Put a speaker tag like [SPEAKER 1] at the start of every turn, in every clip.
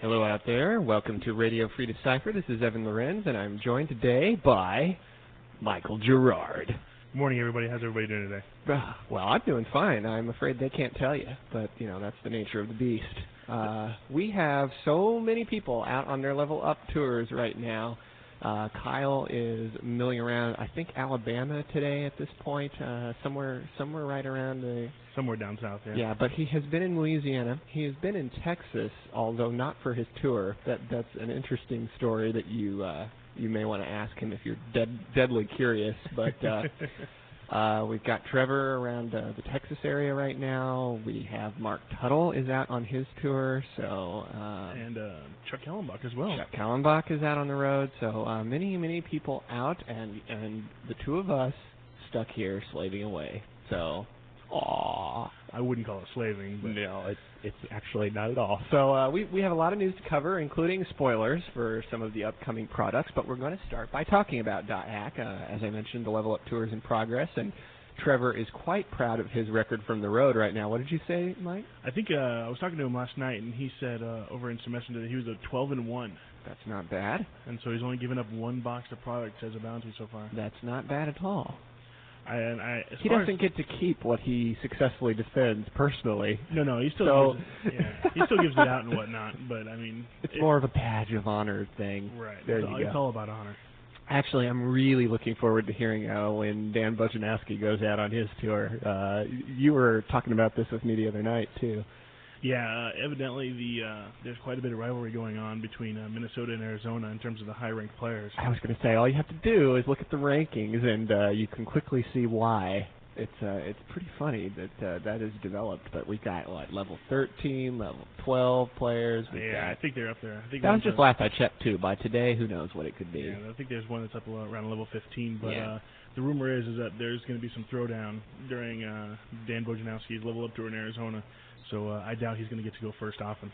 [SPEAKER 1] Hello out there. Welcome to Radio Free Decipher. This is Evan Lorenz, and I'm joined today by Michael Girard.
[SPEAKER 2] Good morning, everybody. How's everybody doing today?
[SPEAKER 1] Well, I'm doing fine. I'm afraid they can't tell you, but, that's the nature of the beast. We have so many people out on their Level Up tours right now. Kyle is milling around, I think, Alabama today at this point, somewhere right around
[SPEAKER 2] somewhere down south, yeah.
[SPEAKER 1] Yeah, but he has been in Louisiana. He has been in Texas, although not for his tour. That's an interesting story that you may want to ask him if you're deadly curious. But we've got Trevor around the Texas area right now. We have Mark Tuttle is out on his tour, so
[SPEAKER 2] and Chuck Kallenbach as well.
[SPEAKER 1] Chuck Kallenbach is out on the road, so many people out, and the two of us stuck here slaving away. So,
[SPEAKER 2] I wouldn't call it slaving, but
[SPEAKER 1] no, it's actually not at all. So we have a lot of news to cover, including spoilers for some of the upcoming products, but we're going to start by talking about .hack. As I mentioned, the Level Up Tour is in progress, and Trevor is quite proud of his record from the road right now. What did you say, Mike?
[SPEAKER 2] I think I was talking to him last night, and he said over in Messenger that he was a 12-1.
[SPEAKER 1] That's not bad.
[SPEAKER 2] And so he's only given up one box of products as a bounty so far.
[SPEAKER 1] That's not bad at all.
[SPEAKER 2] He
[SPEAKER 1] doesn't get to keep what he successfully defends personally.
[SPEAKER 2] No, he still he still gives it out and whatnot. But I mean,
[SPEAKER 1] it's more of a badge of honor thing.
[SPEAKER 2] Right.
[SPEAKER 1] There you go.
[SPEAKER 2] It's all about honor.
[SPEAKER 1] Actually, I'm really looking forward to hearing when Dan Bojanowski goes out on his tour. You were talking about this with me the other night too.
[SPEAKER 2] Yeah, evidently there's quite a bit of rivalry going on between Minnesota and Arizona in terms of the high-ranked players.
[SPEAKER 1] I was going to say, all you have to do is look at the rankings, and you can quickly see why. It's pretty funny that is developed, but we've got, level 13, level 12 players.
[SPEAKER 2] I think they're up there. I think
[SPEAKER 1] that was just last I checked, too. By today, who knows what it could be.
[SPEAKER 2] Yeah, I think there's one that's up around level 15, but the rumor is that there's going to be some throwdown during Dan Bojanowski's Level Up Tour in Arizona. So I doubt he's going to get to go first often.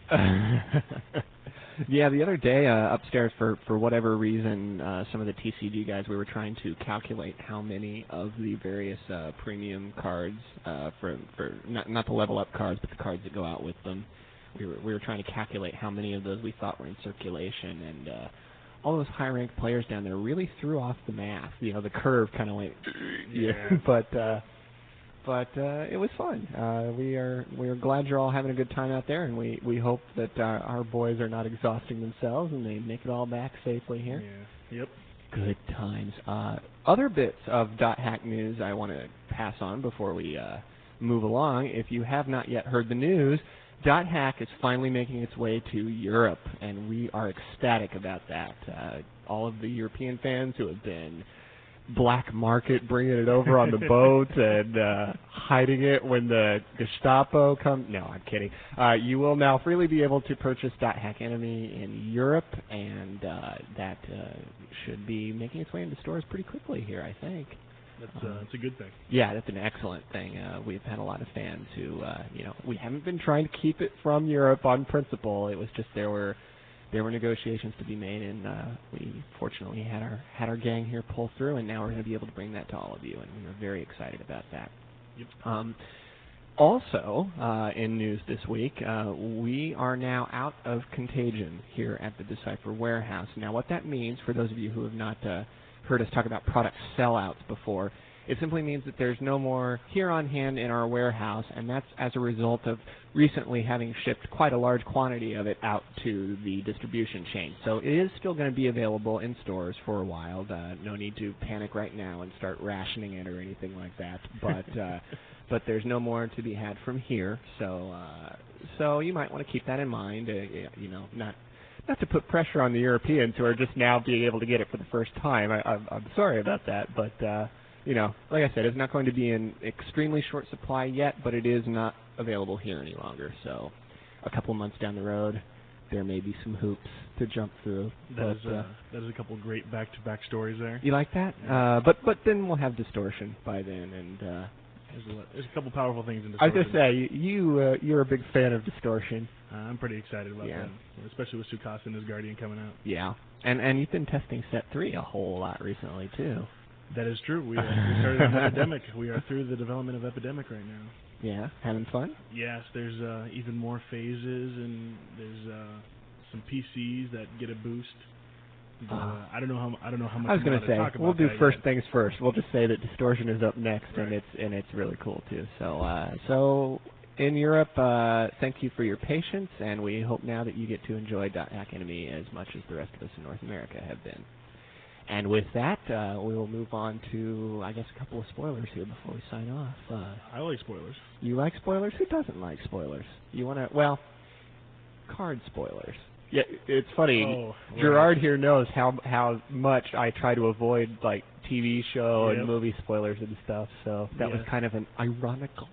[SPEAKER 1] Yeah, the other day upstairs, for whatever reason, some of the TCG guys, we were trying to calculate how many of the various premium cards, for not the level up cards, but the cards that go out with them. We were trying to calculate how many of those we thought were in circulation, and all those high-ranked players down there really threw off the math. The curve kind of went, But it was fun. We are glad you're all having a good time out there, and we hope that our boys are not exhausting themselves and they make it all back safely here.
[SPEAKER 2] Yeah. Yep.
[SPEAKER 1] Good times. Other bits of .hack news I want to pass on before we move along. If you have not yet heard the news, .hack is finally making its way to Europe, and we are ecstatic about that. All of the European fans who have been black market bringing it over on the boat and hiding it when the Gestapo comes. No, I'm kidding. You will now freely be able to purchase .hack Enemy in Europe, and that should be making its way into stores pretty quickly here, I think.
[SPEAKER 2] That's a good thing.
[SPEAKER 1] Yeah, that's an excellent thing. We've had a lot of fans who, we haven't been trying to keep it from Europe on principle. It was just there were negotiations to be made, and we fortunately had our gang here pull through, and now we're going to be able to bring that to all of you, and we're very excited about that.
[SPEAKER 2] Yep.
[SPEAKER 1] Also, in news this week, we are now out of contagion here at the Decipher warehouse. Now, what that means, for those of you who have not heard us talk about product sellouts before, it simply means that there's no more here on hand in our warehouse, and that's as a result of recently having shipped quite a large quantity of it out to the distribution chain. So it is still going to be available in stores for a while. No need to panic right now and start rationing it or anything like that. But there's no more to be had from here. So you might want to keep that in mind. Not to put pressure on the Europeans who are just now being able to get it for the first time. I'm sorry about that, but like I said, it's not going to be in extremely short supply yet, but it is not available here any longer. So a couple months down the road, there may be some hoops to jump through.
[SPEAKER 2] That is a couple of great back-to-back stories there.
[SPEAKER 1] You like that? Yeah. But then we'll have Distortion by then, and
[SPEAKER 2] there's a couple powerful things in Distortion.
[SPEAKER 1] I was going to say, you're a big fan of Distortion.
[SPEAKER 2] I'm pretty excited about that, especially with Sukasa and his Guardian coming out.
[SPEAKER 1] Yeah, and you've been testing Set 3 a whole lot recently, too.
[SPEAKER 2] That is true. We started on Epidemic. We are through the development of Epidemic right now.
[SPEAKER 1] Yeah, having fun?
[SPEAKER 2] Yes, there's even more phases, and there's some PCs that get a boost. I don't know how much.
[SPEAKER 1] I was going to say
[SPEAKER 2] talk about
[SPEAKER 1] we'll do first
[SPEAKER 2] yet.
[SPEAKER 1] things first. We'll just say that Distortion is up next,
[SPEAKER 2] right.
[SPEAKER 1] and it's really cool too. So in Europe, thank you for your patience, and we hope now that you get to enjoy .hack Enemy as much as the rest of us in North America have been. And with that, we will move on to, I guess, a couple of spoilers here before we sign off.
[SPEAKER 2] I like spoilers.
[SPEAKER 1] You like spoilers? Who doesn't like spoilers? You want to, well, card spoilers. Yeah, it's funny.
[SPEAKER 2] Oh,
[SPEAKER 1] Girard here knows how much I try to avoid, like, TV show and movie spoilers and stuff, so that was kind of an ironical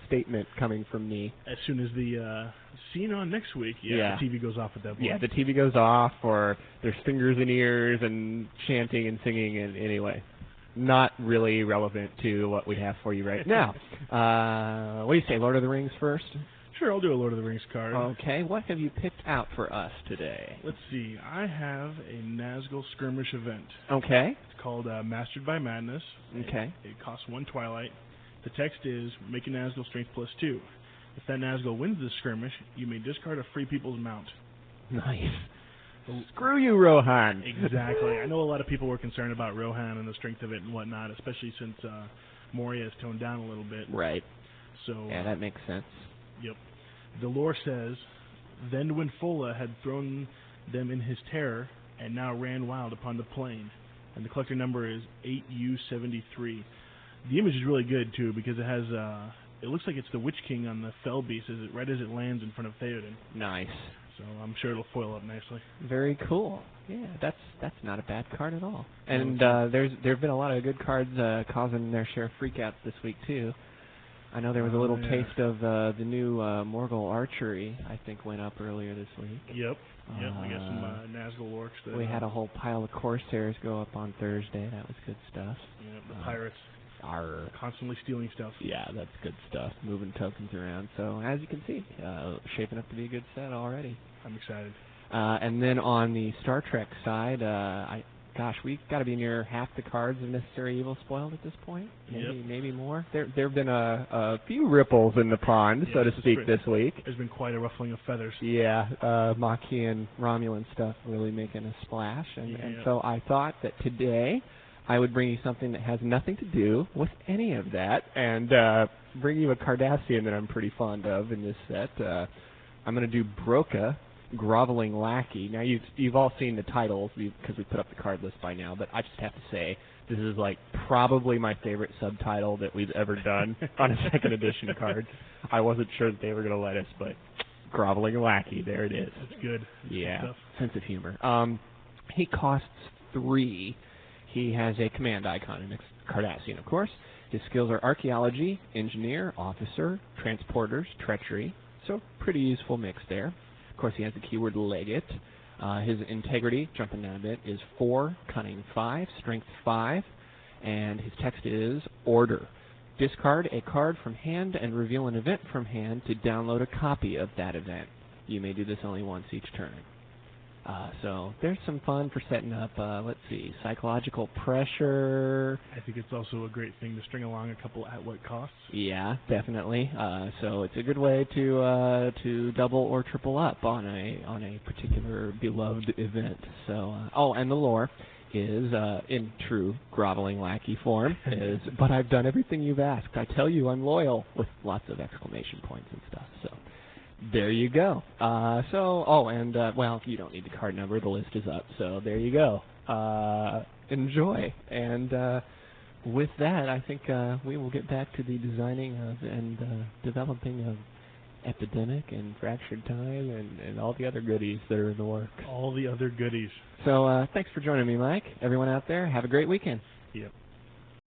[SPEAKER 1] statement coming from me.
[SPEAKER 2] As soon as the scene on next week, the TV goes off at that point.
[SPEAKER 1] Yeah, the TV goes off, or there's fingers in ears and chanting and singing, and anyway, not really relevant to what we have for you right now. What do you say, Lord of the Rings first?
[SPEAKER 2] Sure, I'll do a Lord of the Rings card.
[SPEAKER 1] Okay, what have you picked out for us today?
[SPEAKER 2] Let's see, I have a Nazgul skirmish event.
[SPEAKER 1] Okay.
[SPEAKER 2] It's called Mastered by Madness.
[SPEAKER 1] Okay.
[SPEAKER 2] It costs 1 Twilight. The text is, make a Nazgul strength +2. If that Nazgul wins the skirmish, you may discard a Free People's mount.
[SPEAKER 1] Nice. Screw you, Rohan.
[SPEAKER 2] Exactly. I know a lot of people were concerned about Rohan and the strength of it and whatnot, especially since Moria has toned down a little bit.
[SPEAKER 1] Right.
[SPEAKER 2] So
[SPEAKER 1] yeah, that makes sense.
[SPEAKER 2] Yep. The lore says, then when Fola had thrown them in his terror and now ran wild upon the plain. And the collector number is 8U73. The image is really good, too, because it has, it looks like it's the Witch King on the Fell Beast right as it lands in front of Theoden.
[SPEAKER 1] Nice.
[SPEAKER 2] So I'm sure it'll foil up nicely.
[SPEAKER 1] Very cool. Yeah, that's not a bad card at all. And there have been a lot of good cards causing their share of freakouts this week, too. I know there was a little taste of the new Morgul archery, I think, went up earlier this week.
[SPEAKER 2] Yep. We got some Nazgul orcs.
[SPEAKER 1] We had a whole pile of Corsairs go up on Thursday. That was good stuff.
[SPEAKER 2] Yep, the pirates
[SPEAKER 1] are
[SPEAKER 2] constantly stealing stuff.
[SPEAKER 1] Yeah, that's good stuff. Moving tokens around. So, as you can see, shaping up to be a good set already.
[SPEAKER 2] I'm excited.
[SPEAKER 1] And then on the Star Trek side, gosh, we've got to be near half the cards of Necessary Evil spoiled at this point. Maybe more. There have been a few ripples in the pond, so to speak, this week.
[SPEAKER 2] There's been quite a ruffling of feathers.
[SPEAKER 1] Yeah, Maquis and Romulan stuff really making a splash. And so I thought that today I would bring you something that has nothing to do with any of that, and bring you a Cardassian that I'm pretty fond of in this set. I'm going to do Broca, Groveling Lackey. Now, you've all seen the titles because we put up the card list by now, but I just have to say this is like probably my favorite subtitle that we've ever done on a second edition card. I wasn't sure that they were going to let us, but Groveling Lackey, there it is.
[SPEAKER 2] That's good.
[SPEAKER 1] Yeah, sense of humor. He costs 3. He has a command icon, and it's Cardassian, of course. His skills are Archaeology, Engineer, Officer, Transporters, Treachery, so pretty useful mix there. Of course, he has the keyword Legate. His integrity, jumping down a bit, is 4, Cunning 5, Strength 5, and his text is Order. Discard a card from hand and reveal an event from hand to download a copy of that event. You may do this only once each turn. So there's some fun for setting up, let's see, Psychological Pressure.
[SPEAKER 2] I think it's also a great thing to string along a couple at what costs.
[SPEAKER 1] Yeah, definitely. So it's a good way to double or triple up on a particular beloved event. So and the lore is in true Groveling Lackey form is, but I've done everything you've asked. I tell you I'm loyal, with lots of exclamation points and stuff. So there you go. Well, you don't need the card number. The list is up. So there you go. Enjoy. And with that, I think we will get back to the designing of and developing of Epidemic and Fractured Time and all the other goodies that are in the works.
[SPEAKER 2] All the other goodies.
[SPEAKER 1] So thanks for joining me, Mike. Everyone out there, have a great weekend.
[SPEAKER 2] Yep.